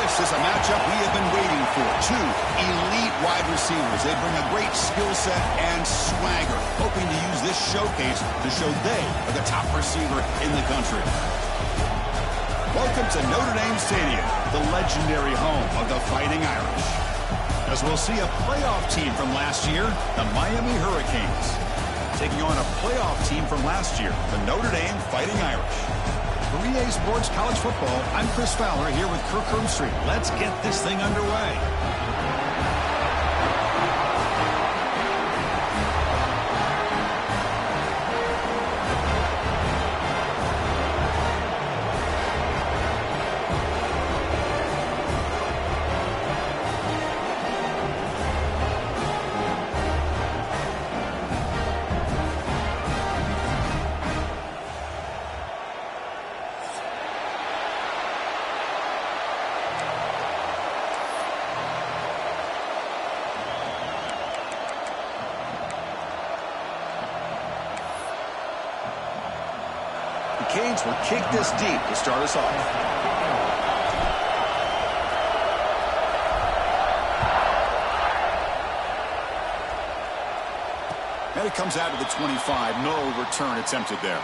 This is a matchup we have been waiting for. Two elite wide receivers. They bring a great skill set and swagger, hoping to use this showcase to show they are the top receiver in the country. Welcome to Notre Dame Stadium, the legendary home of the Fighting Irish. As we'll see a playoff team from last year, the Miami Hurricanes, taking on a playoff team from last year, the Notre Dame Fighting Irish. For EA Sports College Football, I'm Chris Fowler here with Kirk Herbstreit. Let's get this thing underway. Canes will kick this deep to start us off. And it comes out to the 25. No return attempted there.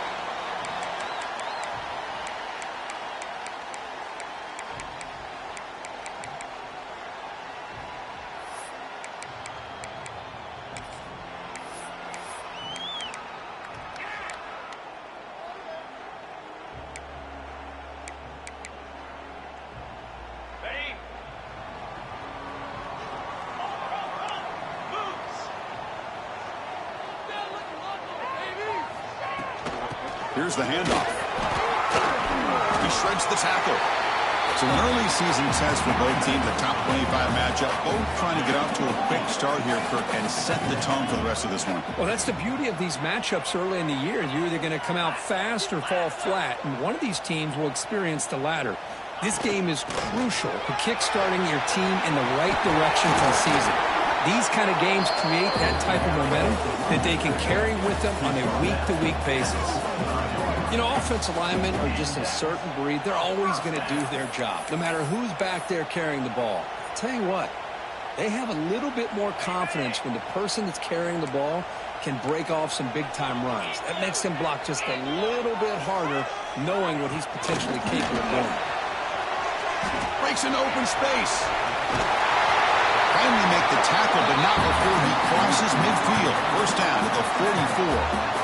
Here's the handoff. He shreds the tackle. So an early season test for both teams, a top 25 matchup. Both trying to get off to a quick start here, Kirk, and set the tone for the rest of this one. Well, that's the beauty of these matchups early in the year. You're either going to come out fast or fall flat, and one of these teams will experience the latter. This game is crucial to kick-starting your team in the right direction for the season. These kind of games create that type of momentum that they can carry with them on a week-to-week basis. You know, offensive linemen are just a certain breed. They're always going to do their job, no matter who's back there carrying the ball. I'll tell you what, they have a little bit more confidence when the person that's carrying the ball can break off some big-time runs. That makes them block just a little bit harder, knowing what he's potentially capable of doing. Breaks into open space. Finally make the tackle, but not before he crosses midfield. First down at the 44.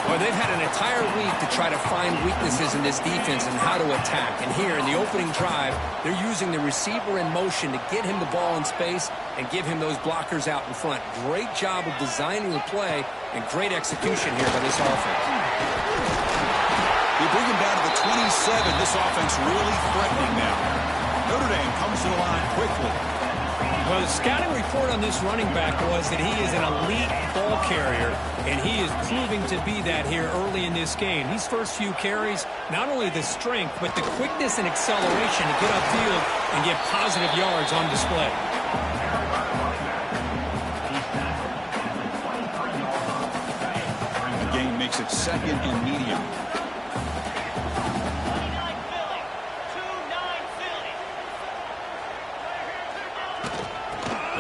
Well, they've had an entire week to try to find weaknesses in this defense and how to attack. And here in the opening drive, they're using the receiver in motion to get him the ball in space and give him those blockers out in front. Great job of designing the play and great execution here by this offense. They bring him down to the 27. This offense really threatening now. Notre Dame comes to the line quickly. Well, the scouting report on this running back was that he is an elite ball carrier, and he is proving to be that here early in this game. These first few carries, not only the strength, but the quickness and acceleration to get upfield and get positive yards on display. The game makes it second and medium.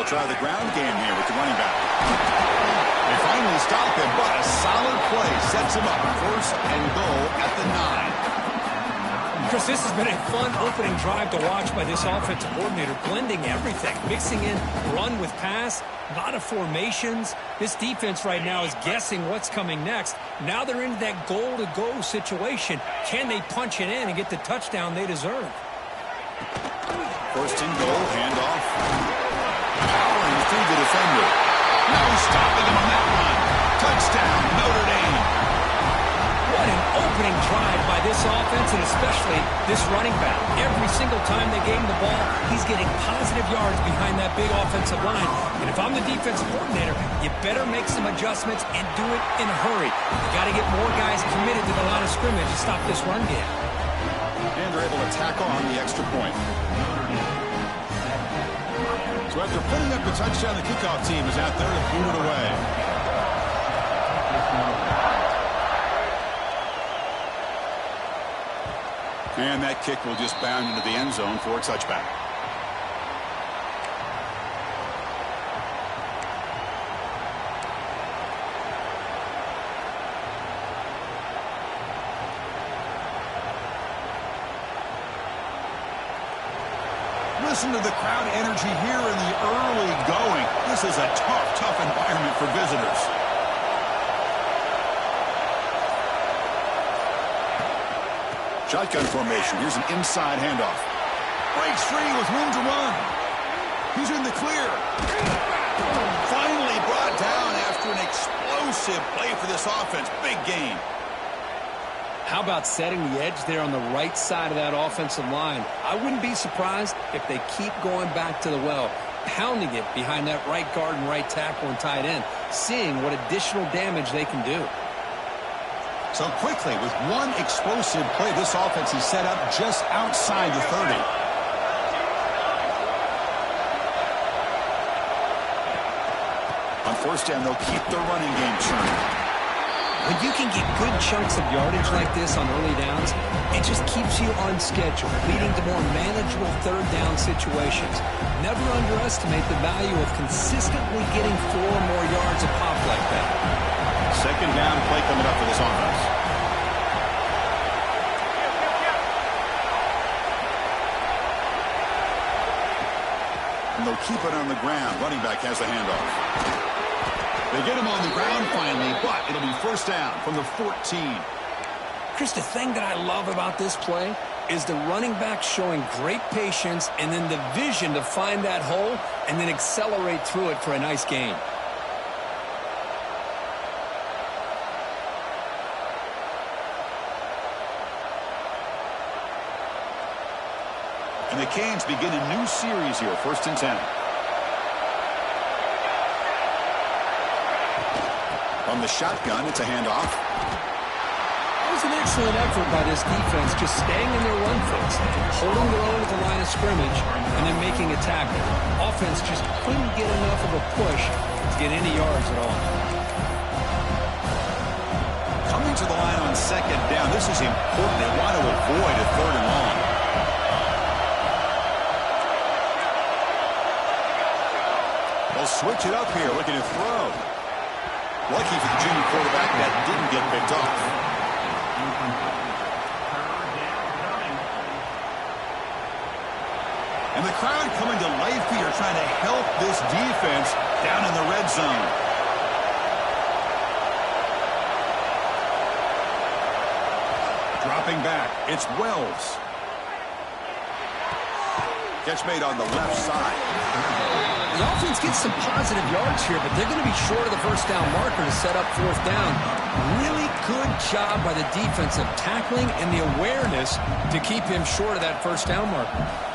Try the ground game here with the running back. They finally stop him, but a solid play sets him up. First and goal at the 9. Chris, this has been a fun opening drive to watch by this offensive coordinator, blending everything, mixing in run with pass, a lot of formations. This defense right now is guessing what's coming next. Now they're into that goal-to-go situation. Can they punch it in and get the touchdown they deserve? First and goal, handoff. Powering through the defender. No stopping him on that run. Touchdown, Notre Dame. What an opening drive by this offense, and especially this running back. Every single time they gave him the ball, he's getting positive yards behind that big offensive line. And if I'm the defensive coordinator, you better make some adjustments and do it in a hurry. You got to get more guys committed to the line of scrimmage to stop this run game. And they're able to tack on the extra point. So after putting up the touchdown, the kickoff team is out there to boot it away. And that kick will just bound into the end zone for a touchback. Listen to the crowd energy here in the early going. This is a tough environment for visitors. Shotgun formation. Here's an inside handoff. Breaks free with room to run. He's in the clear. Finally brought down after an explosive play for this offense. Big game. How about setting the edge there on the right side of that offensive line? I wouldn't be surprised if they keep going back to the well, pounding it behind that right guard and right tackle and tight end, seeing what additional damage they can do. So quickly, with one explosive play, this offense is set up just outside the 30. On first down, they'll keep the running game churning. When you can get good chunks of yardage like this on early downs, it just keeps you on schedule, leading to more manageable third down situations. Never underestimate the value of consistently getting 4 or more yards a pop like that. Second down play coming up for this offense. And they'll keep it on the ground. Running back has the handoff. They get him on the ground finally, but it'll be first down from the 14. Chris, the thing that I love about this play is the running back showing great patience and then the vision to find that hole and then accelerate through it for a nice gain. And the Canes begin a new series here, 1st and 10. On the shotgun, it's a handoff. That was an excellent effort by this defense, just staying in their run fits, holding their own at the line of scrimmage, and then making a tackle. Offense just couldn't get enough of a push to get any yards at all. Coming to the line on second down, this is important. They want to avoid a 3rd and long. They'll switch it up here, looking to throw. Lucky for the junior quarterback that didn't get picked off. And the crowd coming to life here, trying to help this defense down in the red zone. Dropping back, it's Wells. Catch made on the left side. The offense gets some positive yards here, but they're going to be short of the first down marker to set up 4th down. Really good job by the defense of tackling and the awareness to keep him short of that first down marker.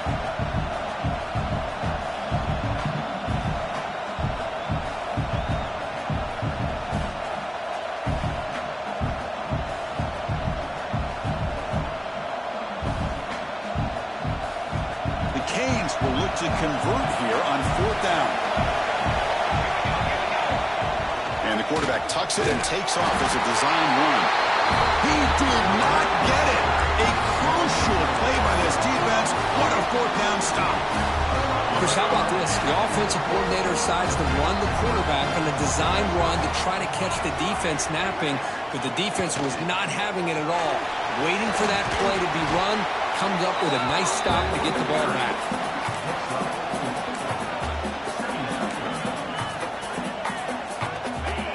To convert here on 4th down. And the quarterback tucks it and takes off as a design run. He did not get it. A crucial play by this defense. What a 4th down stop. Chris, how about this? The offensive coordinator decides to run the quarterback on a design run to try to catch the defense napping, but the defense was not having it at all. Waiting for that play to be run, comes up with a nice stop to get the ball back.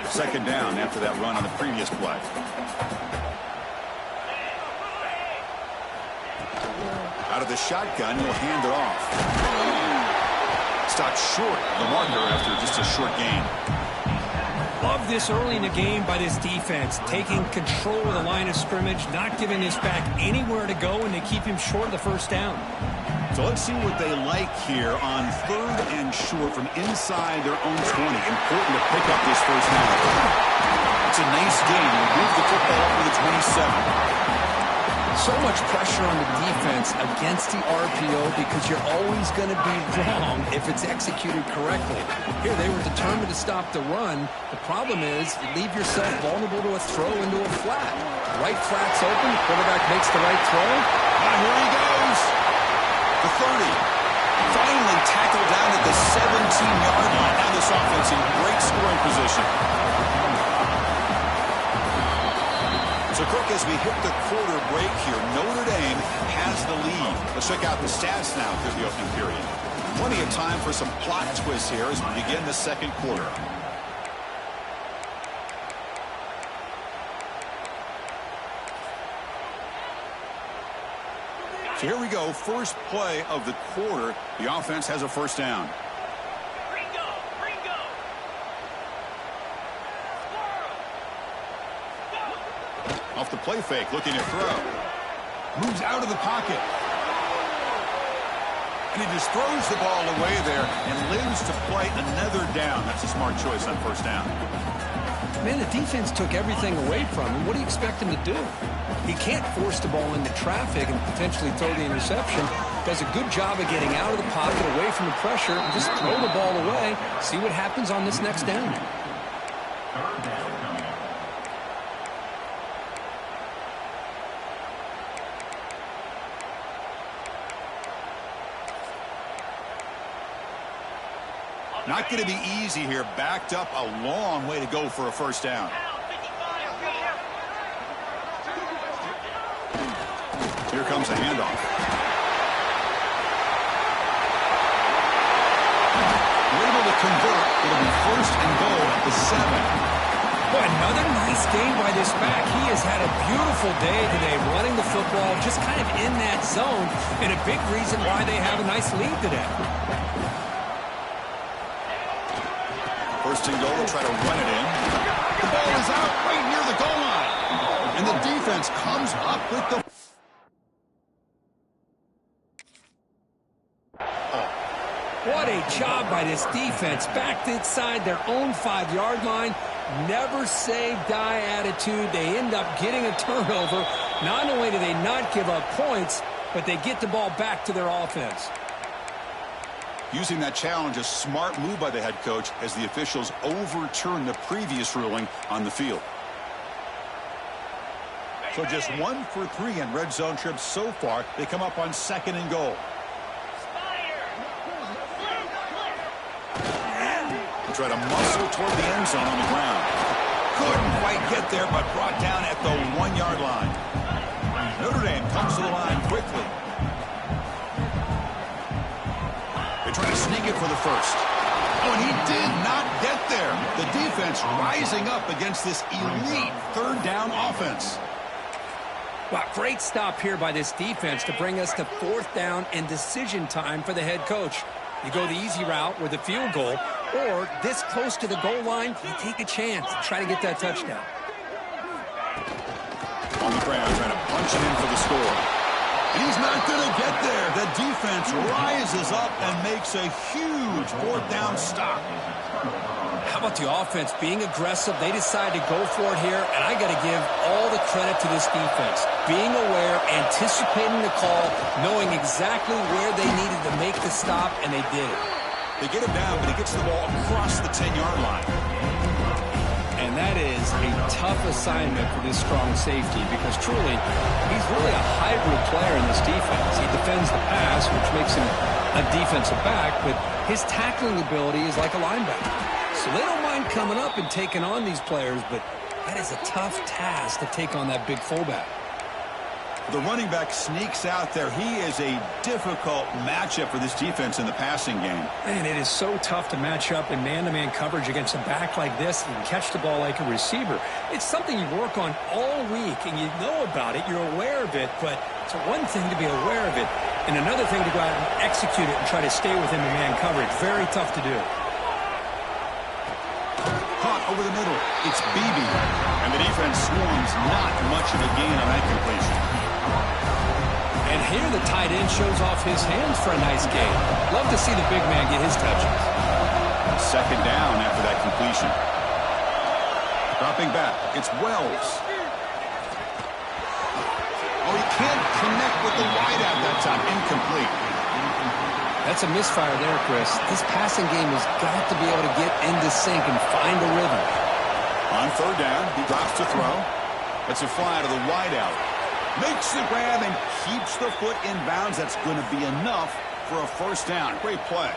Second down after that run on the previous play. Out of the shotgun, he'll hand it off. Stopped short of the marker after just a short gain. Love this early in the game by this defense, taking control of the line of scrimmage, not giving this back anywhere to go, and they keep him short of the first down. So let's see what they like here on 3rd and short from inside their own 20. Important to pick up this first down. It's a nice gain. You move the football up to the 27. So much pressure on the defense against the RPO because you're always going to be wrong if it's executed correctly. Here, they were determined to stop the run. The problem is you leave yourself vulnerable to a throw into a flat. Right flat's open, the quarterback makes the right throw. Here he goes. The 30. Finally tackled down at the 17-yard line. Now this offense in great scoring position. So, Kirk, as we hit the quarter break here, Notre Dame has the lead. Let's check out the stats now through the opening period. Plenty of time for some plot twists here as we begin the second quarter. So here we go, first play of the quarter. The offense has a first down. Off the play fake, looking to throw. Moves out of the pocket. And he just throws the ball away there and lives to play another down. That's a smart choice on first down. Man, the defense took everything away from him. What do you expect him to do? He can't force the ball into traffic and potentially throw the interception. Does a good job of getting out of the pocket, away from the pressure, and just throw the ball away. See what happens on this next down. Not going to be easy here. Backed up a long way to go for a first down. Here comes a handoff. We're able to convert. It'll be first and goal at the 7. Boy, another nice game by this back. He has had a beautiful day today running the football, just kind of in that zone, and a big reason why they have a nice lead today. First and goal, try to run it in. The ball is out right near the goal line. And the defense comes up with the... What a job by this defense. Backed inside their own 5-yard line. Never say die attitude. They end up getting a turnover. Not only do they not give up points, but they get the ball back to their offense. Using that challenge, a smart move by the head coach as the officials overturn the previous ruling on the field. So just 1 for 3 in red zone trips so far. They come up on second and goal. Try to muscle toward the end zone on the ground. Couldn't quite get there, but brought down at the 1-yard line. Notre Dame comes to the line quickly. They try to sneak it for the first. Oh, and he did not get there. The defense rising up against this elite third down offense. Wow, great stop here by this defense to bring us to fourth down and decision time for the head coach. You go the easy route with a field goal, or this close to the goal line, you take a chance to try to get that touchdown. On the ground, trying to punch it in for the score. And he's not going to get there. The defense rises up and makes a huge fourth down stop. How about the offense being aggressive? They decide to go for it here, and I got to give all the credit to this defense. Being aware, anticipating the call, knowing exactly where they needed to make the stop, and they did it. They get him down, but he gets the ball across the 10-yard line. And that is a tough assignment for this strong safety because truly, he's really a hybrid player in this defense. He defends the pass, which makes him a defensive back, but his tackling ability is like a linebacker. So they don't mind coming up and taking on these players, but that is a tough task to take on that big fullback. The running back sneaks out there. He is a difficult matchup for this defense in the passing game. Man, it is so tough to match up in man-to-man coverage against a back like this and catch the ball like a receiver. It's something you work on all week, and you know about it. You're aware of it, but it's one thing to be aware of it, and another thing to go out and execute it and try to stay within the man coverage. Very tough to do. Caught over the middle. It's Beebe. And the defense swarms. Not much of a gain on that completion. And here the tight end shows off his hands for a nice gain. Love to see the big man get his touches. Second down after that completion. Dropping back. It's Wells. Oh, he can't connect with the wideout that time. Incomplete. That's a misfire there, Chris. This passing game has got to be able to get into sync and find a rhythm. On third down, he drops to throw. It's a fly to the wideout. Makes the grab and keeps the foot in bounds. That's going to be enough for a first down. Great play.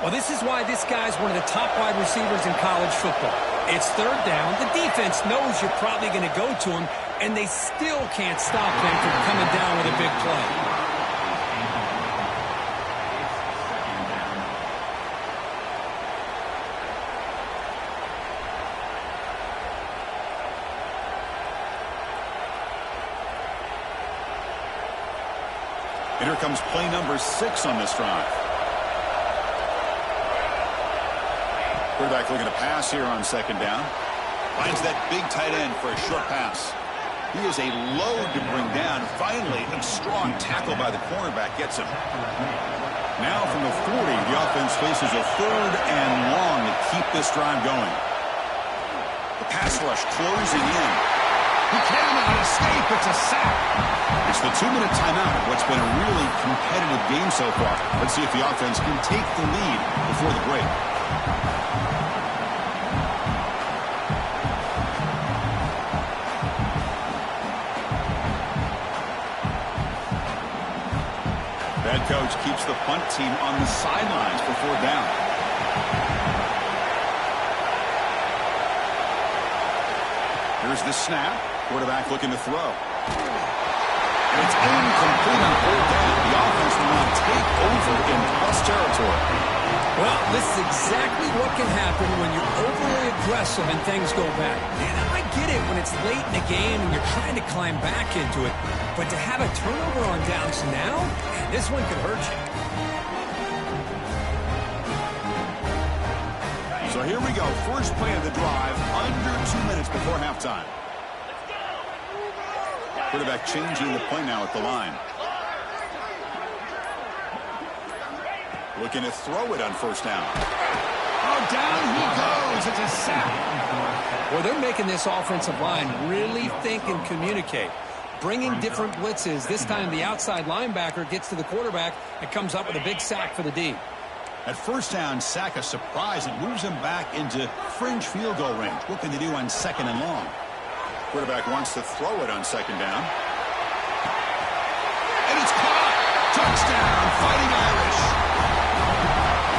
Well, this is why this guy's one of the top wide receivers in college football. It's third down. The defense knows you're probably going to go to him, and they still can't stop him from coming down with a big play. And here comes play number 6 on this drive. Quarterback looking to pass here on second down. Finds that big tight end for a short pass. He is a load to bring down. Finally, a strong tackle by the cornerback gets him. Now from the 40, the offense faces a third and long to keep this drive going. The pass rush closing in. He cannot escape. It's a sack. It's the 2-minute timeout of what's been a really competitive game so far. Let's see if the offense can take the lead before the break. Head coach keeps the punt team on the sidelines for fourth down. Here's the snap. Quarterback looking to throw. And it's incomplete on fourth down. The offense will now take over in plus territory. Well, this is exactly what can happen when you're overly aggressive and things go bad. And I get it when it's late in the game and you're trying to climb back into it. But to have a turnover on downs now, man, this one could hurt you. So here we go. First play of the drive, under 2 minutes before halftime. Quarterback changing the play now at the line. Looking to throw it on first down. Oh, down he goes. It's a sack. Well, they're making this offensive line really think and communicate. Bringing different blitzes. This time the outside linebacker gets to the quarterback and comes up with a big sack for the D. At first down, sack a surprise and moves him back into fringe field goal range. What can they do on second and long? Quarterback wants to throw it on second down. And it's caught. Touchdown, Fighting Irish.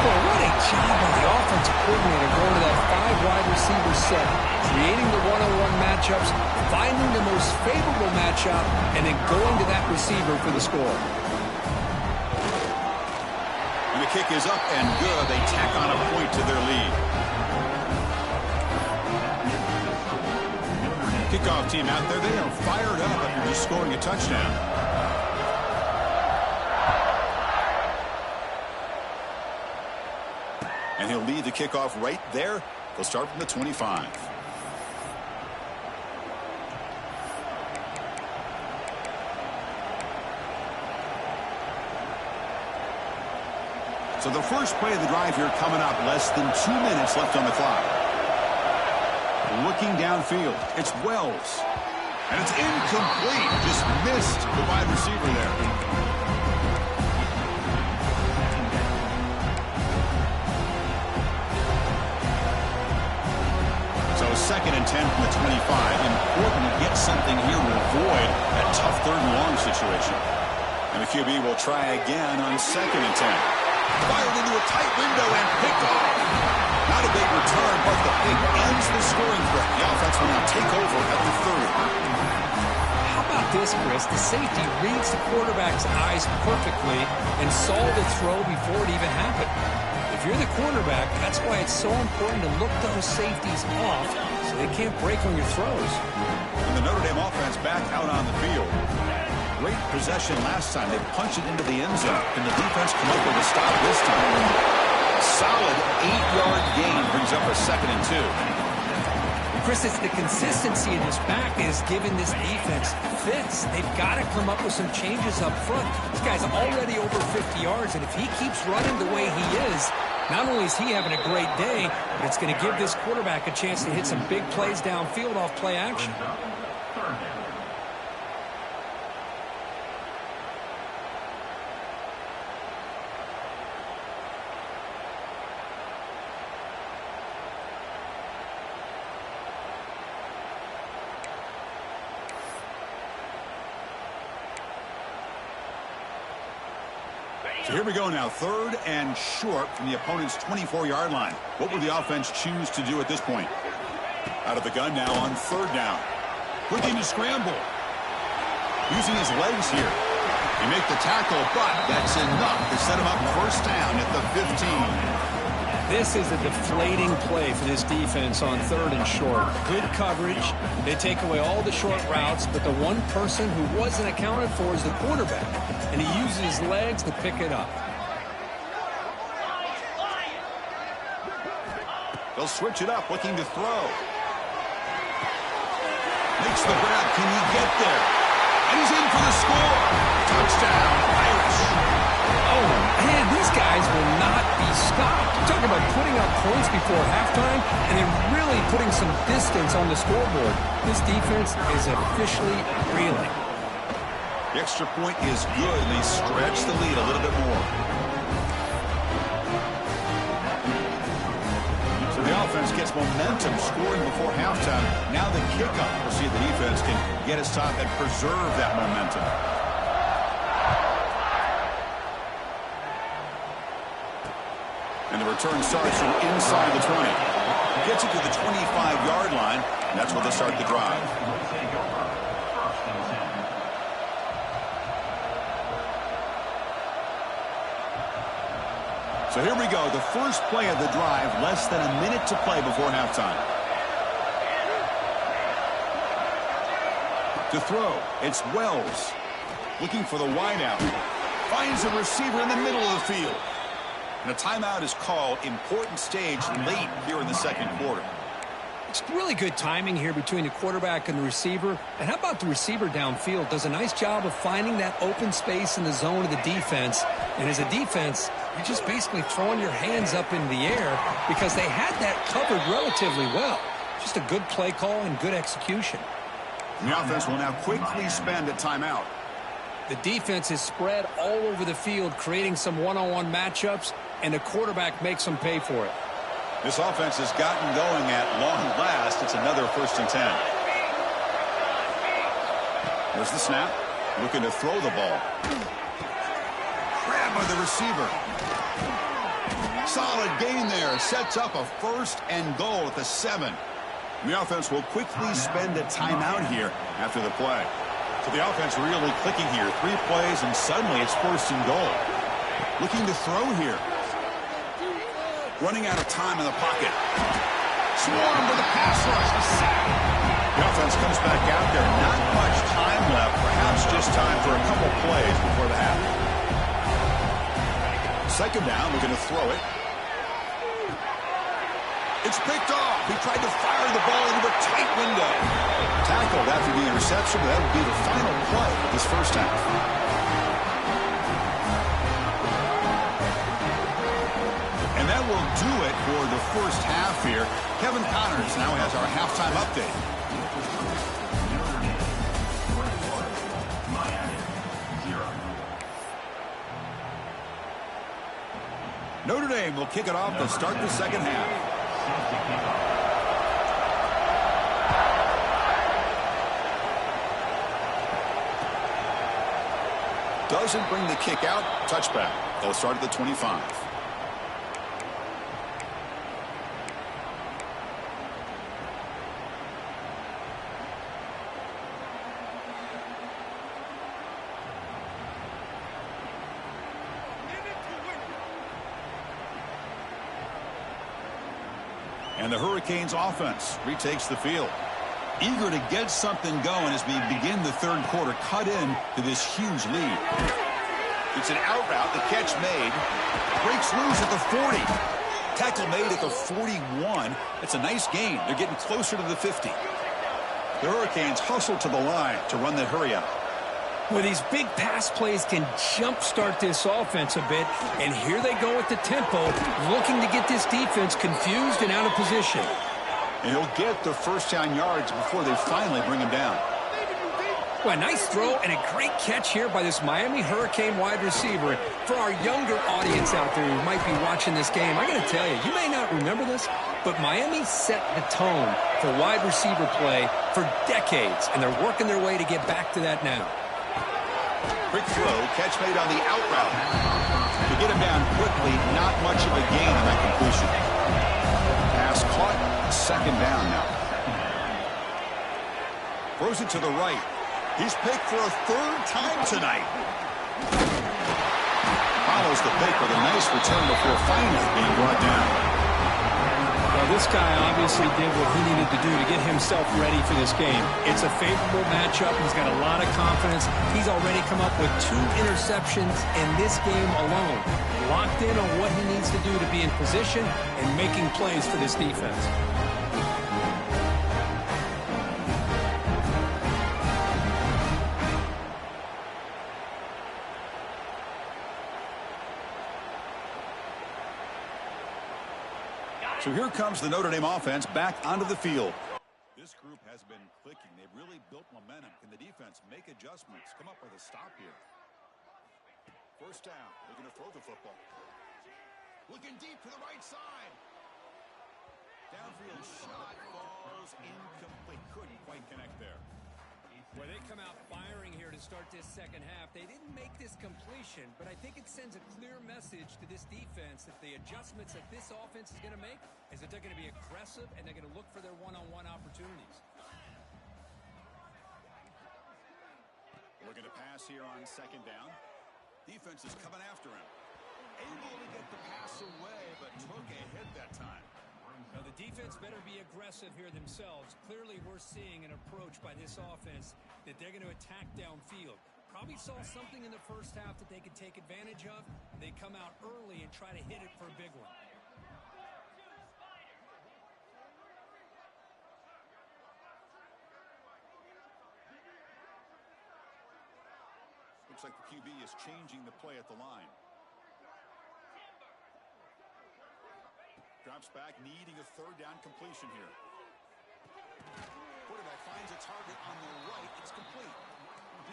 Well, what a job by the offensive coordinator going to that 5-wide receiver set, creating the one-on-one matchups, finding the most favorable matchup, and then going to that receiver for the score. And the kick is up and good. They tack on a point to their lead. Kickoff team out there, they are fired up after just scoring a touchdown. And he'll lead the kickoff right there. They'll start from the 25. So the first play of the drive here coming up. Less than 2 minutes left on the clock. Looking downfield, it's Wells. And it's incomplete. Just missed the wide receiver there. So second and 10 from the 25. Important to get something here to avoid that tough third and long situation. And the QB will try again on second and 10. Fired into a tight window and picked off. Not a big return, but the pick ends the scoring threat. The offense will now take over at the 30. How about this, Chris? The safety reads the quarterback's eyes perfectly and saw the throw before it even happened. If you're the quarterback, that's why it's so important to look those safeties off so they can't break on your throws. And the Notre Dame offense back out on the field. Great possession last time. They punched it into the end zone. Can the defense come up with a stop this time? Solid 8-yard gain brings up a second and 2. Chris, it's the consistency in his back is giving this defense fits. They've got to come up with some changes up front. This guy's already over 50 yards, and if he keeps running the way he is, not only is he having a great day, but it's going to give this quarterback a chance to hit some big plays downfield off play action. So here we go now, 3rd and short from the opponent's 24-yard line. What will the offense choose to do at this point? Out of the gun now on 3rd down. Looking to scramble. Using his legs here. He make the tackle, but that's enough to set him up 1st down at the 15. This is a deflating play for this defense on 3rd and short. Good coverage. They take away all the short routes, but the one person who wasn't accounted for is the quarterback, and he uses his legs to pick it up. They'll switch it up, looking to throw. Makes the grab. Can he get there? And he's in for the score. Touchdown, Irish. Oh, man, these guys will not be stopped. You're talking about putting up points before halftime, and then really putting some distance on the scoreboard. This defense is officially reeling. The extra point is good, and they stretch the lead a little bit more. So the offense gets momentum scoring before halftime. Now the kickoff. We'll see if the defense can get his top and preserve that momentum. And the return starts from inside the 20. Gets it to the 25-yard line, and that's where they start the drive. So here we go, the first play of the drive, less than a minute to play before halftime. To throw, it's Wells. Looking for the wideout. Finds a receiver in the middle of the field. And a timeout is called. Important stage late here in the 2nd quarter. It's really good timing here between the quarterback and the receiver. And how about the receiver downfield? Does a nice job of finding that open space in the zone of the defense. And as a defense, you're just basically throwing your hands up in the air because they had that covered relatively well. Just a good play call and good execution. And the offense will now quickly spend a timeout. The defense is spread all over the field, creating some one-on-one matchups, and the quarterback makes them pay for it. This offense has gotten going at long last. It's another 1st and 10. There's the snap. Looking to throw the ball. Grab by the receiver. Solid gain there. Sets up a 1st and goal at the 7. And the offense will quickly spend a timeout here after the play. So the offense really clicking here. 3 plays, and suddenly it's 1st and goal. Looking to throw here. Running out of time in the pocket. Swarmed with a pass rush. A sack. The offense comes back out there. Not much time left. Perhaps just time for a couple plays before the half. 2nd down. We're going to throw it. It's picked off. He tried to fire the ball into a tight window. Tackled after the interception. That would be the final play of this 1st half. And that will do it for the 1st half here. Kevin Connors now has our halftime update. Notre Dame will kick it off to start the 2nd half. Doesn't bring the kick out. Touchback. They'll start at the 25. And the Hurricanes offense retakes the field. Eager to get something going as we begin the 3rd quarter. Cut in to this huge lead. It's an out route. The catch made. Breaks loose at the 40. Tackle made at the 41. It's a nice gain. They're getting closer to the 50. The Hurricanes hustle to the line to run that hurry out. Well, these big pass plays can jumpstart this offense a bit, and here they go at the tempo, looking to get this defense confused and out of position. And he'll get the 1st down yards before they finally bring him down. Well, a nice throw and a great catch here by this Miami Hurricane wide receiver. For our younger audience out there who might be watching this game, I got to tell you, you may not remember this, but Miami set the tone for wide receiver play for decades, and they're working their way to get back to that now. Quick throw, catch made on the out route. To get him down quickly, not much of a gain on that completion. Pass caught, second down now. Throws it to the right. He's picked for a third time tonight. Follows the pick with a nice return before finally being brought down. Well, this guy obviously did what he needed to do to get himself ready for this game. It's a favorable matchup. He's got a lot of confidence. He's already come up with 2 interceptions in this game alone. Locked in on what he needs to do to be in position and making plays for this defense. So here comes the Notre Dame offense back onto the field. This group has been clicking. They've really built momentum. Can the defense make adjustments? Come up with a stop here. First down. They're going to throw the football. Looking deep to the right side. Downfield shot falls incomplete. Couldn't quite connect there. Well, they come out firing here to start this second half. They didn't make this completion, but I think it sends a clear message to this defense that the adjustments that this offense is going to make is that they're going to be aggressive and they're going to look for their one-on-one opportunities. Looking to pass here on second down. Defense is coming after him. Able to get the pass away, but took a hit that time. Now, the defense better be aggressive here themselves. Clearly, we're seeing an approach by this offense that they're going to attack downfield. Probably saw something in the first half that they could take advantage of. They come out early and try to hit it for a big one. Looks like the QB is changing the play at the line. Drops back, needing a third down completion here. Quarterback finds a target on the right. It's complete.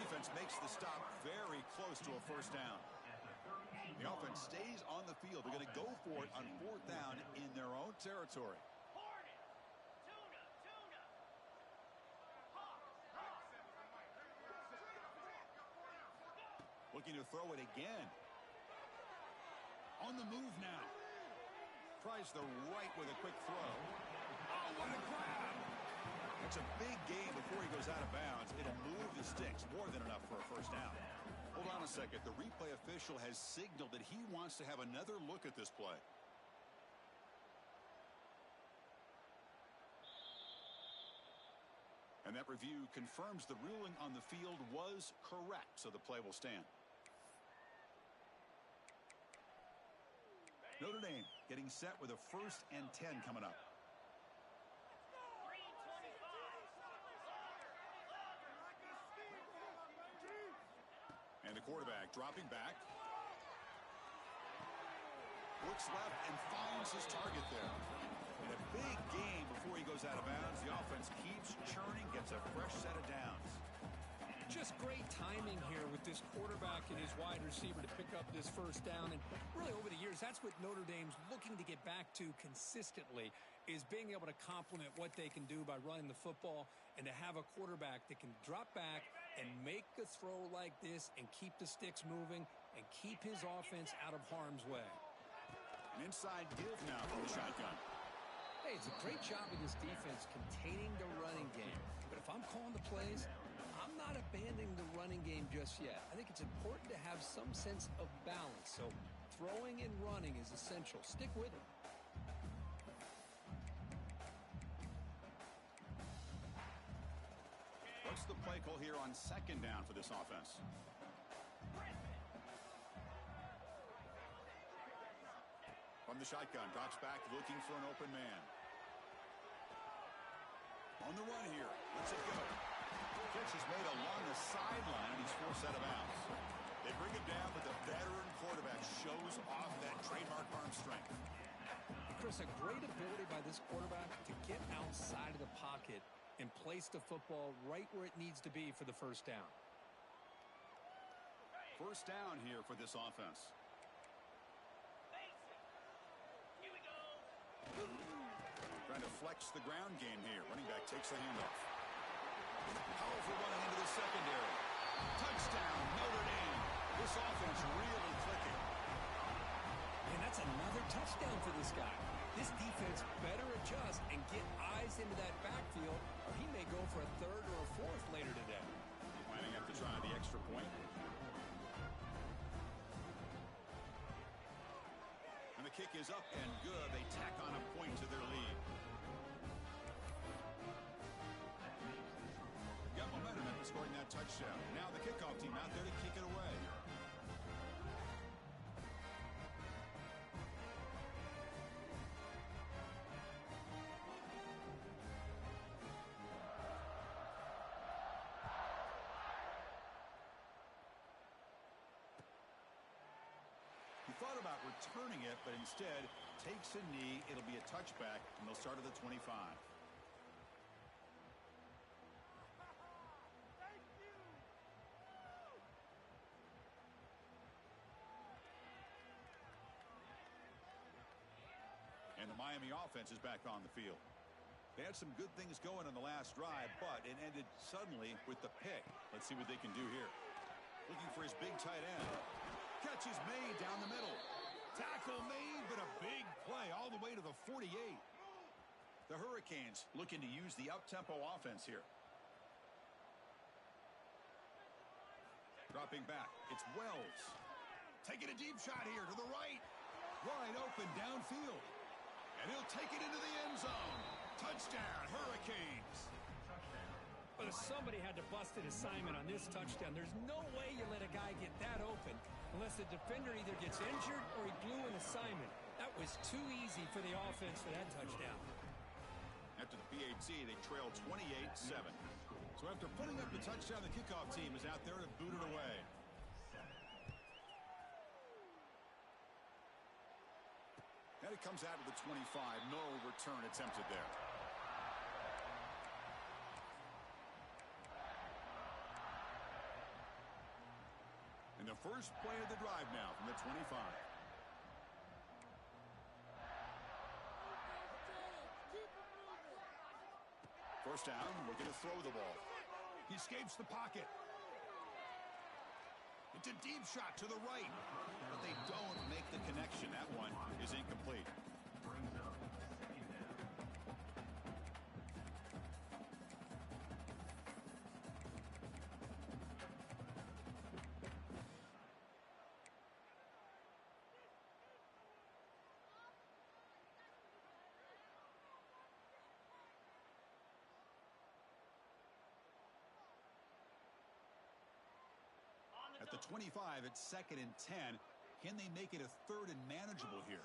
Defense makes the stop very close to a first down. The offense stays on the field. They're going to go for it on fourth down in their own territory. Looking to throw it again. On the move now. Tries the right with a quick throw. Oh, what a grab! It's a big gain before he goes out of bounds. It'll move the sticks. More than enough for a first down. Hold on a second. The replay official has signaled that he wants to have another look at this play. And that review confirms the ruling on the field was correct, so the play will stand. Notre Dame getting set with a 1st and 10 coming up. And the quarterback dropping back. Looks left and finds his target there. And a big gain before he goes out of bounds. The offense keeps churning, gets a fresh set of downs. Just great timing here with this quarterback and his wide receiver to pick up this first down. And really over the years, that's what Notre Dame's looking to get back to consistently, is being able to complement what they can do by running the football and to have a quarterback that can drop back and make a throw like this and keep the sticks moving and keep his offense out of harm's way. An inside give now from the shotgun. Hey, it's a great job of this defense containing the running game. But if I'm calling the plays, I'm not abandoning the running game just yet. I think it's important to have some sense of balance. So throwing and running is essential. Stick with it. What's the play call here on second down for this offense? From the shotgun, drops back, looking for an open man. On the run here. Let's it go. Catch is made along the sideline, and he's forced out of bounds. They bring him down, but the veteran quarterback shows off that trademark arm strength. Chris, a great ability by this quarterback to get outside of the pocket and place the football right where it needs to be for the first down. First down here for this offense. Trying to flex the ground game here. Running back takes the handoff. Powerful running into the secondary. Touchdown, Notre Dame. This offense really clicking. And that's another touchdown for this guy. This defense better adjust and get eyes into that backfield, or he may go for a third or a fourth later today. Lining up to try the extra point. And the kick is up and good. They tack on a point to their lead. They've got momentum after scoring that touchdown. Now the kickoff team out there to kick it away. He thought about returning it, but instead takes a knee. It'll be a touchback, and they'll start at the 25. And the Miami offense is back on the field. They had some good things going on the last drive, but it ended suddenly with the pick. Let's see what they can do here. Looking for his big tight end. Catch is made down the middle. Tackle made, but a big play all the way to the 48. The Hurricanes looking to use the up-tempo offense here. Dropping back, it's Wells. Taking a deep shot here to the right. Wide open downfield. And he'll take it into the end zone. Touchdown, Hurricanes. But somebody had to bust an assignment on this touchdown. There's no way you let a guy get that open unless the defender either gets injured or he blew an assignment. That was too easy for the offense for that touchdown. After the PAT, they trail 28-7. So after putting up the touchdown, the kickoff team is out there to boot it away. And it comes out to the 25. No return attempted there. And the first play of the drive now from the 25. First down, looking to throw the ball. He escapes the pocket. It's a deep shot to the right. But they don't make the connection. That one is incomplete. At the 25, it's 2nd and 10. Can they make it a 3rd and manageable here?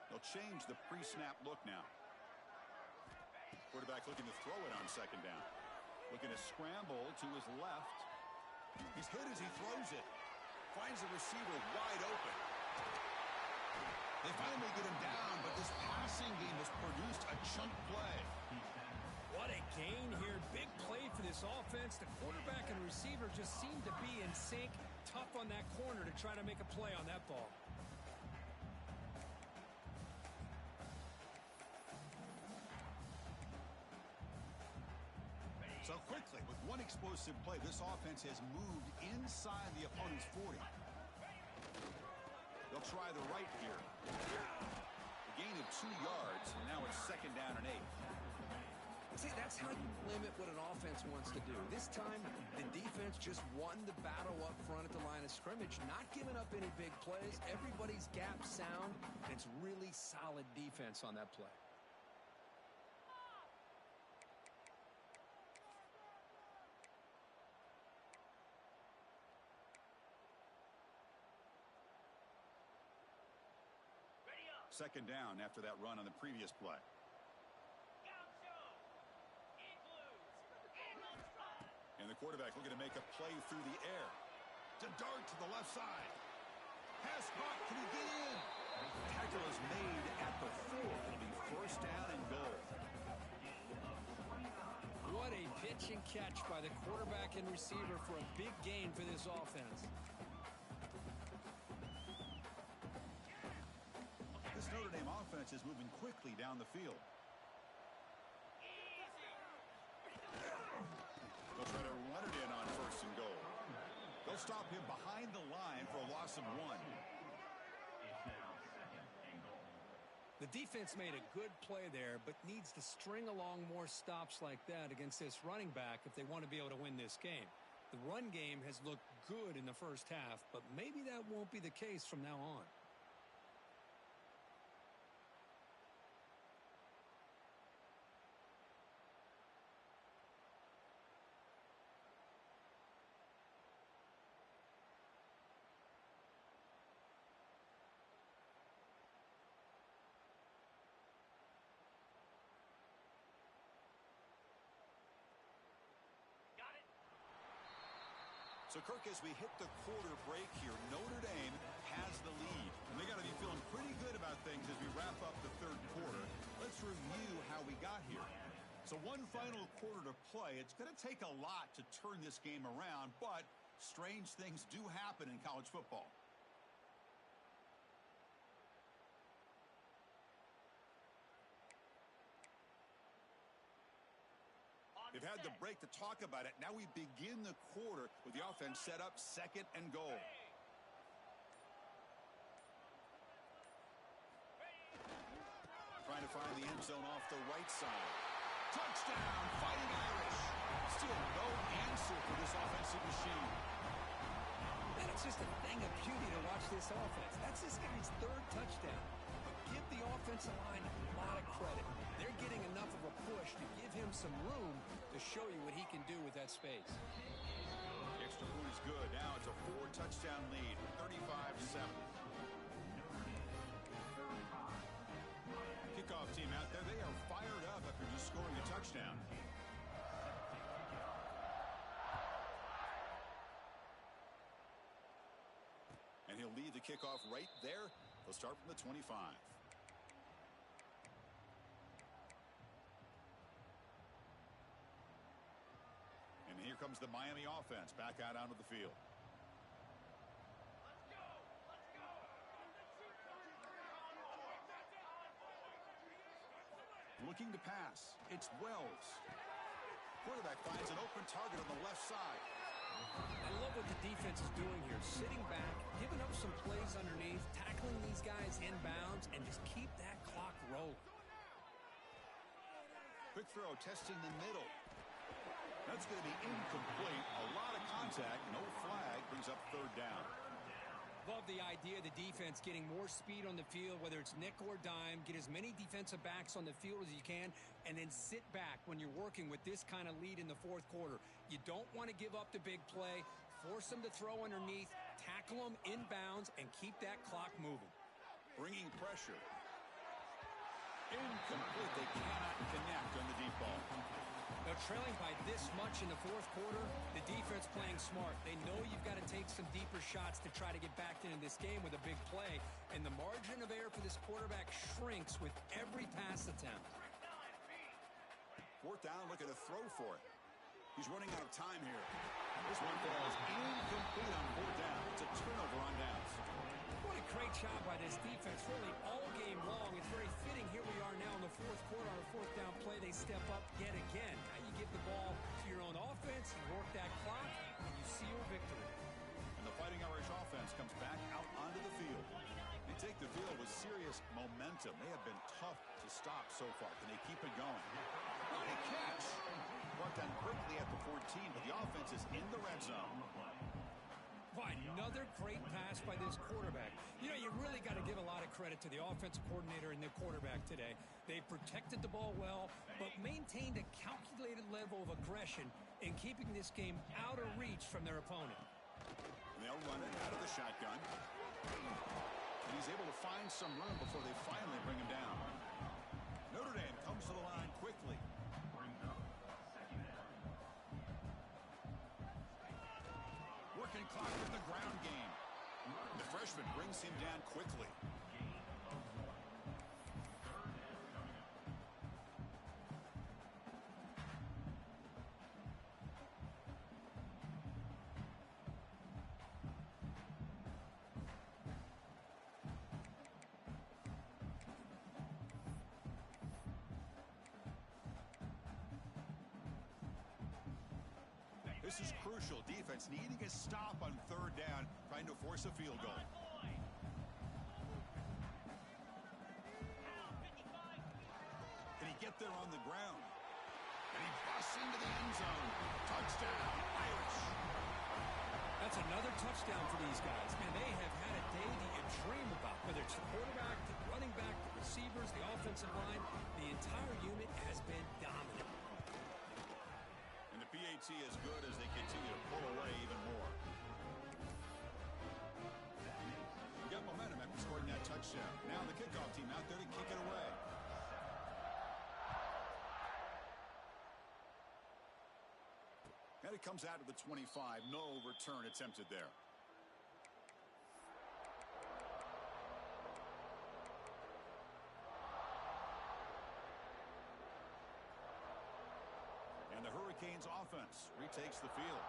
They'll change the pre-snap look now. Quarterback looking to throw it on 2nd down. Looking to scramble to his left. He's hit as he throws it. Finds the receiver wide open. They finally get him down, but this passing game has produced a chunk play. What a gain here. Big play for this offense. The quarterback and receiver just seem to be in sync. Tough on that corner to try to make a play on that ball. So quickly, with one explosive play, this offense has moved inside the opponent's 40. They'll try the right here. A gain of 2 yards, and now it's 2nd down and 8. See, that's how you limit what an offense wants to do. This time, the defense just won the battle up front at the line of scrimmage, not giving up any big plays. Everybody's gap sound, and it's really solid defense on that play. Second down after that run on the previous play. And the quarterback looking to make a play through the air. It's a dart to the left side. Pass caught. Can he get in? Tackle is made at the 4. It'll be 1st down and goal. What a pitch and catch by the quarterback and receiver for a big gain for this offense. This Notre Dame offense is moving quickly down the field. They'll try to run it in on 1st and goal. They'll stop him behind the line for a loss of 1. The defense made a good play there, but needs to string along more stops like that against this running back if they want to be able to win this game. The run game has looked good in the first half, but maybe that won't be the case from now on. So, Kirk, as we hit the quarter break here, Notre Dame has the lead. And they got to be feeling pretty good about things as we wrap up the third quarter. Let's review how we got here. So one final quarter to play. It's going to take a lot to turn this game around, but strange things do happen in college football. They've had the break to talk about it. Now we begin the quarter with the offense set up, second and goal. Trying to find the end zone off the right side. Touchdown, Fighting Irish. Still no answer for this offensive machine. And it's just a thing of beauty to watch this offense. That's this guy's third touchdown. But give the offensive line a lot of credit. They're getting enough of a push to give him some room to show you what he can do with that space. The extra point is good. Now it's a 4-touchdown lead, 35-7. Kickoff team out there. They are fired up after just scoring a touchdown. And he'll lead the kickoff right there. They'll start from the 25. And here comes the Miami offense back out onto the field. Looking to pass. It's Wells. Quarterback finds an open target on the left side. I love what the defense is doing here. Sitting back, giving up some plays underneath, tackling these guys inbounds, and just keep that clock rolling. Quick throw, testing the middle. That's going to be incomplete. A lot of contact. No flag. Brings up third down. Love the idea of the defense getting more speed on the field, whether it's nickel or dime. Get as many defensive backs on the field as you can, and then sit back when you're working with this kind of lead in the fourth quarter. You don't want to give up the big play. Force them to throw underneath, tackle them inbounds, and keep that clock moving. Bringing pressure. Incomplete. They cannot connect on the deep ball. Now, trailing by this much in the fourth quarter, the defense playing smart. They know you've got to take some deeper shots to try to get back into this game with a big play, and the margin of error for this quarterback shrinks with every pass attempt. Fourth down, looking to throw for it. He's running out of time here. This one falls incomplete on fourth down. It's a turnover on downs. What a great job by this defense, really all game long. It's very fitting. Here we are now in the fourth quarter on a fourth down play. They step up yet again. Now you give the ball to your own offense, you work that clock, and you seal victory. And the Fighting Irish offense comes back out onto the field. They take the field with serious momentum. They have been tough to stop so far. Can they keep it going? What a catch! Brought down quickly at the 14, but the offense is in the red zone. Boy, another great pass by this quarterback. You know, you really got to give a lot of credit to the offensive coordinator and the quarterback today. They protected the ball well, but maintained a calculated level of aggression in keeping this game out of reach from their opponent. They'll run it out of the shotgun. And he's able to find some room before they finally bring him down. Notre Dame comes to the line quickly. Working clock in the ground game. The freshman brings him down quickly. This is crucial. Defense needing a stop on third down, trying to force a field goal. It's another touchdown for these guys, and they have had a day that you dream about. Whether it's the quarterback, the running back, the receivers, the offensive line, the entire unit has been dominant. And the PAT is good as they continue to pull away even more. We got momentum after scoring that touchdown. Now the kickoff team out there to kick it away. And it comes out to the 25. No return attempted there. And the Hurricanes offense retakes the field.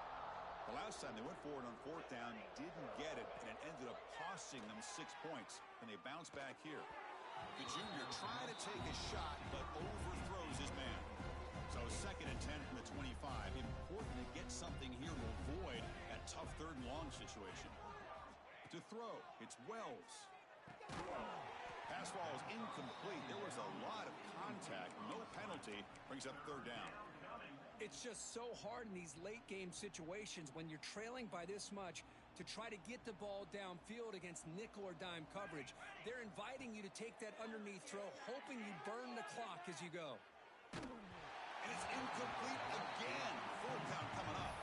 The last time they went forward on fourth down, didn't get it, and it ended up costing them 6 points. And they bounce back here. The junior trying to take a shot, but overthrows his man. So 2nd and 10 from the 25. Important to get something here to avoid that tough 3rd and long situation. To throw, it's Wells. Pass ball is incomplete. There was a lot of contact. No penalty. Brings up 3rd down. It's just so hard in these late game situations when you're trailing by this much to try to get the ball downfield against nickel or dime coverage. They're inviting you to take that underneath throw, hoping you burn the clock as you go. And it's incomplete again. 4th down coming up.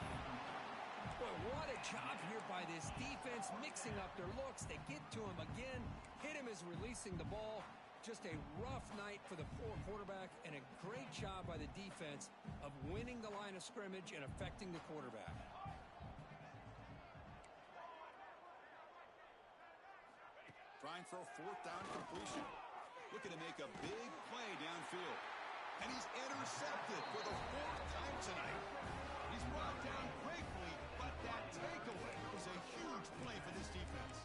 Boy, what a job here by this defense, mixing up their looks. They get to him again, hit him as releasing the ball. Just a rough night for the poor quarterback, and a great job by the defense of winning the line of scrimmage and affecting the quarterback. Trying for a 4th down completion. Looking to make a big play downfield. And he's intercepted for the 4th time tonight. He's brought down quickly, but that takeaway is a huge play for this defense.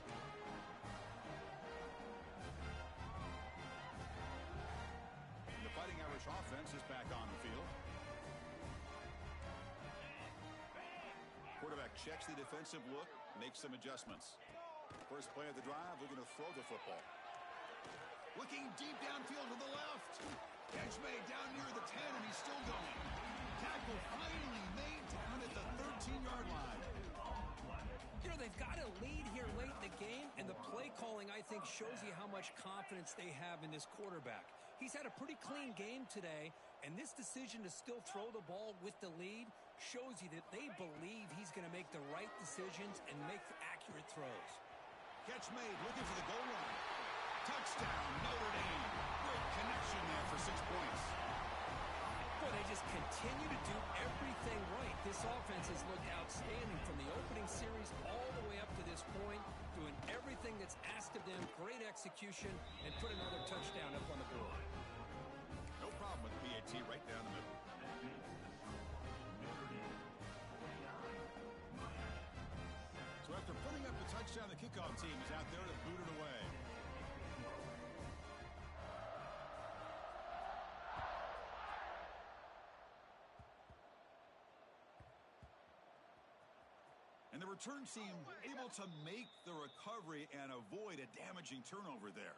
The Fighting Irish offense is back on the field. Quarterback checks the defensive look, makes some adjustments. First play of the drive, looking to throw the football. Looking deep downfield to the left. Catch made down near the 10, and he's still going. Tackle finally made down at the 13-yard line. You know, they've got a lead here late in the game, and the play calling, I think, shows you how much confidence they have in this quarterback. He's had a pretty clean game today, and this decision to still throw the ball with the lead shows you that they believe he's going to make the right decisions and make accurate throws. Catch made, looking for the goal line. Touchdown, Notre Dame. Great connection there for 6 points. Boy, they just continue to do everything right. This offense has looked outstanding from the opening series all the way up to this point, doing everything that's asked of them, great execution, and put another touchdown up on the board. No problem with the PAT right down the middle. So after putting up the touchdown, the kickoff team is out there to boot it away. And the return team able to make the recovery and avoid a damaging turnover there.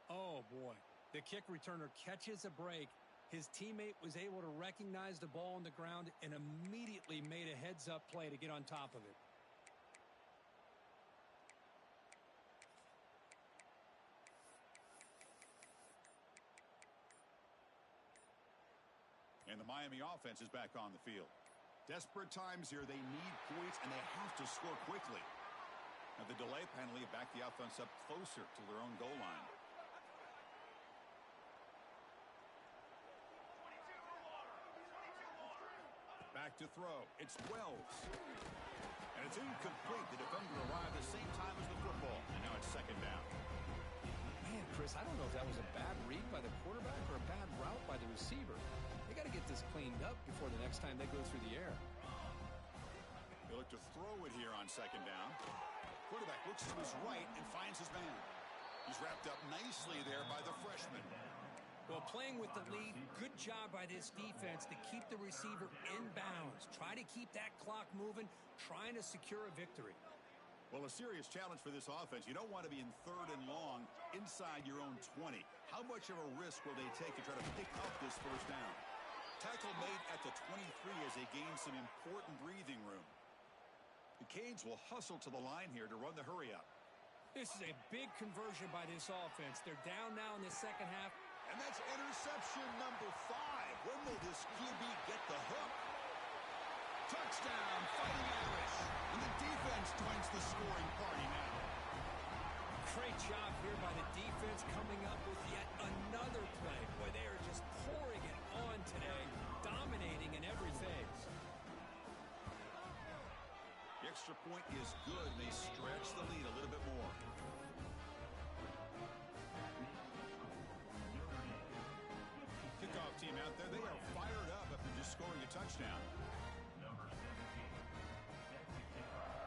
Oh, boy. The kick returner catches a break. His teammate was able to recognize the ball on the ground and immediately made a heads-up play to get on top of it. And the Miami offense is back on the field. Desperate times here. They need points, and they have to score quickly. Now the delay penalty backed the offense up closer to their own goal line. Back to throw. It's Wells. And it's incomplete. The defender arrived at the same time as the football. And now it's 2nd down. Man, Chris, I don't know if that was a bad read by the quarterback or a bad route by the receiver. They got to get this cleaned up before the next time they go through the air. They look to throw it here on 2nd down. Quarterback looks to his right and finds his man. He's wrapped up nicely there by the freshman. Well, playing with the lead, good job by this defense to keep the receiver in bounds. Try to keep that clock moving, trying to secure a victory. Well, a serious challenge for this offense. You don't want to be in 3rd and long inside your own 20. How much of a risk will they take to try to pick up this 1st down? Tackle made at the 23 as they gain some important breathing room. The Canes will hustle to the line here to run the hurry up. This is a big conversion by this offense. They're down now in the second half. And that's interception number 5. When will this QB get the hook? Touchdown, Fighting Irish. And the defense joins the scoring party now. Great job here by the defense coming up with yet another play. Boy, they are just pouring it on today, dominating in every phase. The extra point is good, and they stretch the lead a little bit more. Kickoff team out there, they are fired up after just scoring a touchdown. Number 17, set to kick off.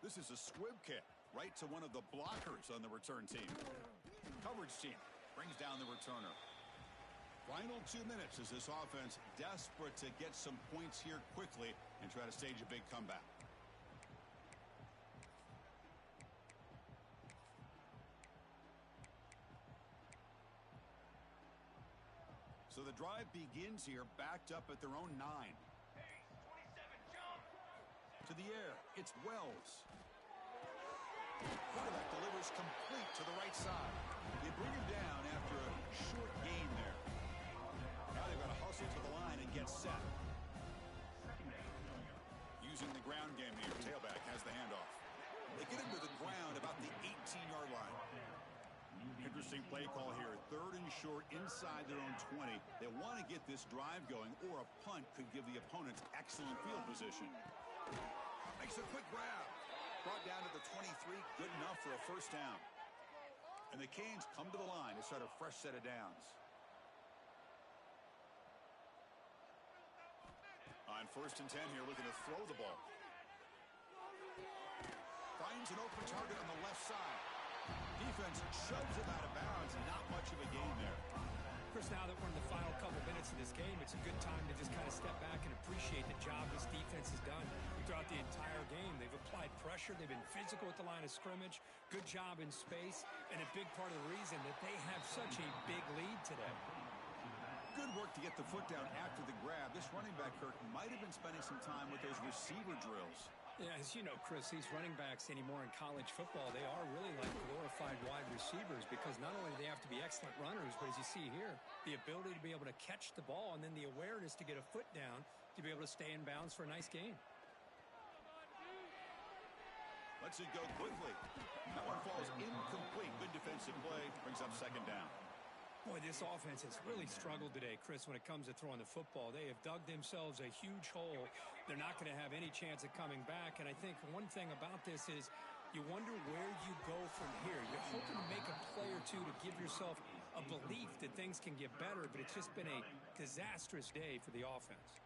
This is a squib kick right to one of the blockers on the return team. Coverage team brings down the returner. Final 2 minutes as this offense desperate to get some points here quickly and try to stage a big comeback. So the drive begins here, backed up at their own 9. Hey, 27, jump! To the air, it's Wells. Quarterback delivers complete to the right side. They bring him down after a short gain there. Now they've got to hustle to the line and get set. Using the ground game here, tailback has the handoff. They get him to the ground about the 18-yard line. Interesting play call here. 3rd and short inside their own 20. They want to get this drive going, or a punt could give the opponents excellent field position. Makes a quick grab. Brought down to the 23. Good enough for a first down. And the Canes come to the line to start a fresh set of downs. On 1st and 10 here, looking to throw the ball. Finds an open target on the left side. Defense shoves him out of bounds, and not much of a gain there. Chris, now that we're in the final couple minutes of this game, it's a good time to just kind of step back and appreciate the job this defense has done throughout the entire game. They've applied pressure. They've been physical at the line of scrimmage. Good job in space, and a big part of the reason that they have such a big lead today. Good work to get the foot down after the grab. This running back, Kirk, might have been spending some time with those receiver drills. Yeah, as you know, Chris, these running backs anymore in college football, they are really like glorified wide receivers because not only do they have to be excellent runners, but as you see here, the ability to be able to catch the ball and then the awareness to get a foot down to be able to stay in bounds for a nice gain. Lets it go quickly. That one falls incomplete. Good defensive play. Brings up 2nd down. Boy, this offense has really struggled today, Chris, when it comes to throwing the football. They have dug themselves a huge hole. They're not going to have any chance of coming back. And I think one thing about this is you wonder where you go from here. You're hoping to make a play or two to give yourself a belief that things can get better, but it's just been a disastrous day for the offense.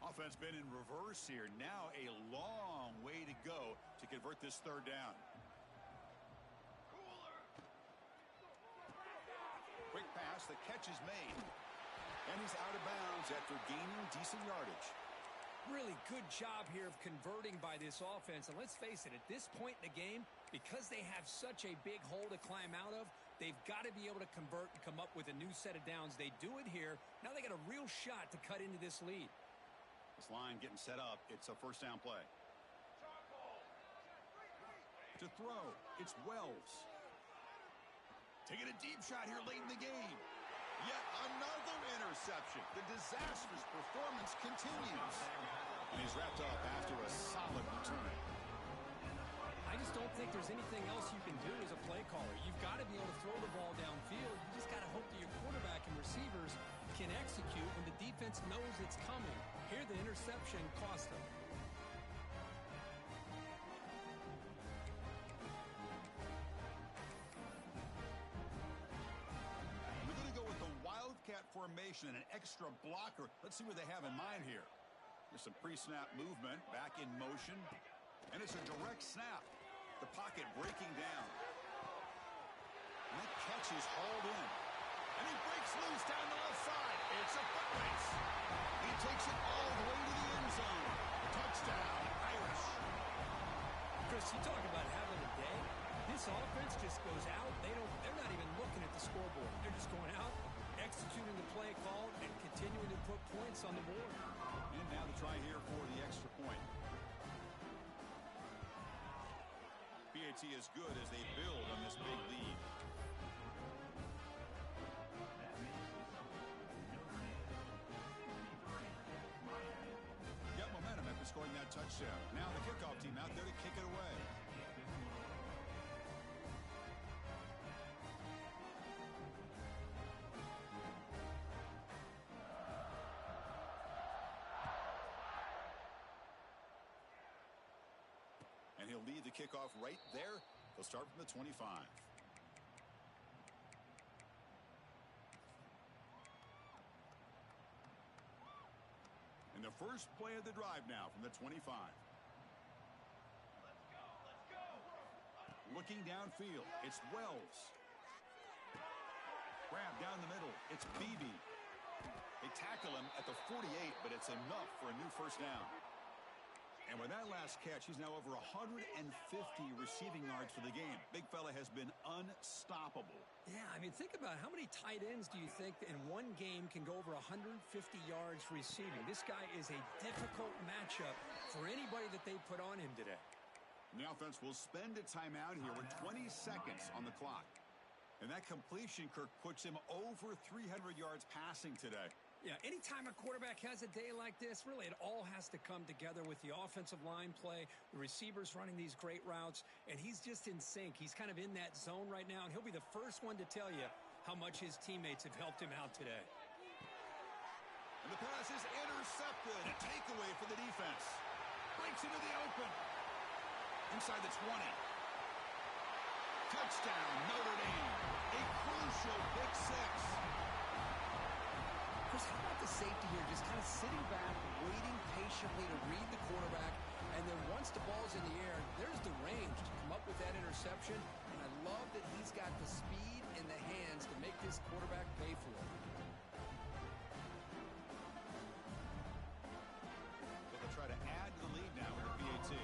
Offense been in reverse here. Now a long way to go to convert this 3rd down. Quick pass, the catch is made. And he's out of bounds after gaining decent yardage. Really good job here of converting by this offense. And let's face it, at this point in the game, because they have such a big hole to climb out of, they've got to be able to convert and come up with a new set of downs. They do it here. Now they got a real shot to cut into this lead. This line getting set up. It's a 1st down play. To throw, it's Wells. Taking a deep shot here late in the game. Yet another interception. The disastrous performance continues. And he's wrapped up after a solid return. I just don't think there's anything else you can do as a play caller. You've got to be able to throw the ball downfield. You just got to hope that your quarterback and receivers can execute when the defense knows it's coming. Here, the interception cost them. Wildcat formation and an extra blocker. Let's see what they have in mind here. There's some pre-snap movement, back in motion, and it's a direct snap. The pocket breaking down. And that catch is hauled in. And he breaks loose down the left side. It's a foot race. He takes it all the way to the end zone. Touchdown, Irish. Chris, you talk about having a day. This offense just goes out. They're not even looking at the scoreboard. They're just going out, executing the play called, and continuing to put points on the board. And now the try here for the extra point. PAT is good as they build on this big lead. Got momentum after scoring that touchdown. Now the kickoff team out there to kick it away. And he'll lead the kickoff right there. They'll start from the 25. And the first play of the drive now from the 25. Let's go. Looking downfield, it's Wells. Grab down the middle, it's Beebe. They tackle him at the 48, but it's enough for a new first down. And with that last catch, he's now over 150 receiving yards for the game. Big fella has been unstoppable. Yeah, I mean, think about how many tight ends do you think in one game can go over 150 yards receiving? This guy is a difficult matchup for anybody that they put on him today. And the offense will spend a timeout here with 20 seconds on the clock. And that completion, Kirk, puts him over 300 yards passing today. Yeah, anytime a quarterback has a day like this, really it all has to come together with the offensive line play, the receivers running these great routes, and he's just in sync. He's kind of in that zone right now, and he'll be the first one to tell you how much his teammates have helped him out today. And the pass is intercepted. A takeaway for the defense. Breaks into the open. Inside the 20. Touchdown, Notre Dame. A crucial pick six. Chris, how about the safety here? Just kind of sitting back, waiting patiently to read the quarterback, and then once the ball's in the air, there's the range to come up with that interception, and I love that he's got the speed in the hands to make this quarterback pay for it. So they'll try to add to the lead now with PAT.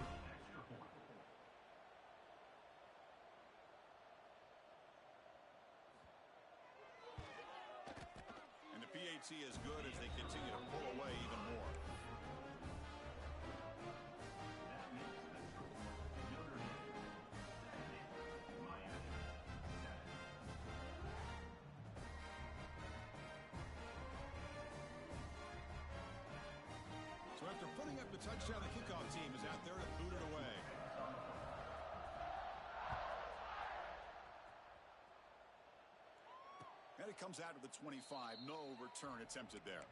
PAT is good as they continue to pull away even more. That makes the score Notre Dame 7, Miami 7. So after putting up the touchdown, the kickoff team is out there to boot it away. And it comes out to the 25. No return attempted there.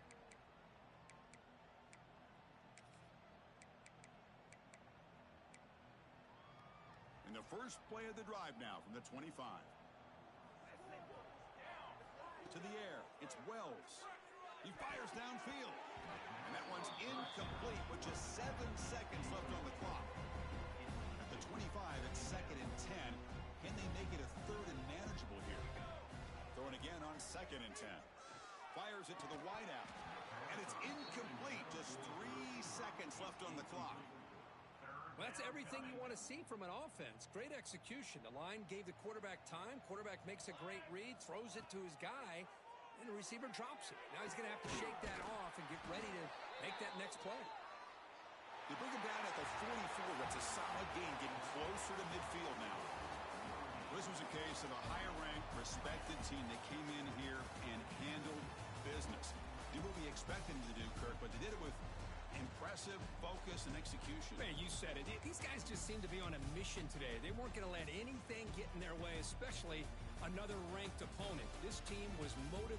And the first play of the drive now from the 25. To the air, it's Wells. He fires downfield. And that one's incomplete with just 7 seconds left on the clock. At the 25, it's 2nd and 10. Can they make it a 3rd and manageable here? Throwing again on 2nd and 10. Fires it to the wideout. And it's incomplete. Just 3 seconds left on the clock. Well, that's everything you want to see from an offense. Great execution. The line gave the quarterback time. Quarterback makes a great read, throws it to his guy, and the receiver drops it. Now he's going to have to shake that off and get ready to make that next play. They bring him down at the 44. That's a solid gain, getting closer to midfield now. This was a case of a higher-ranked, respected team that came in here and handled business. Did what we expected them to do, Kirk, but they did it with impressive focus and execution. Man, you said it. These guys just seem to be on a mission today. They weren't going to let anything get in their way, especially another ranked opponent. This team was motivated.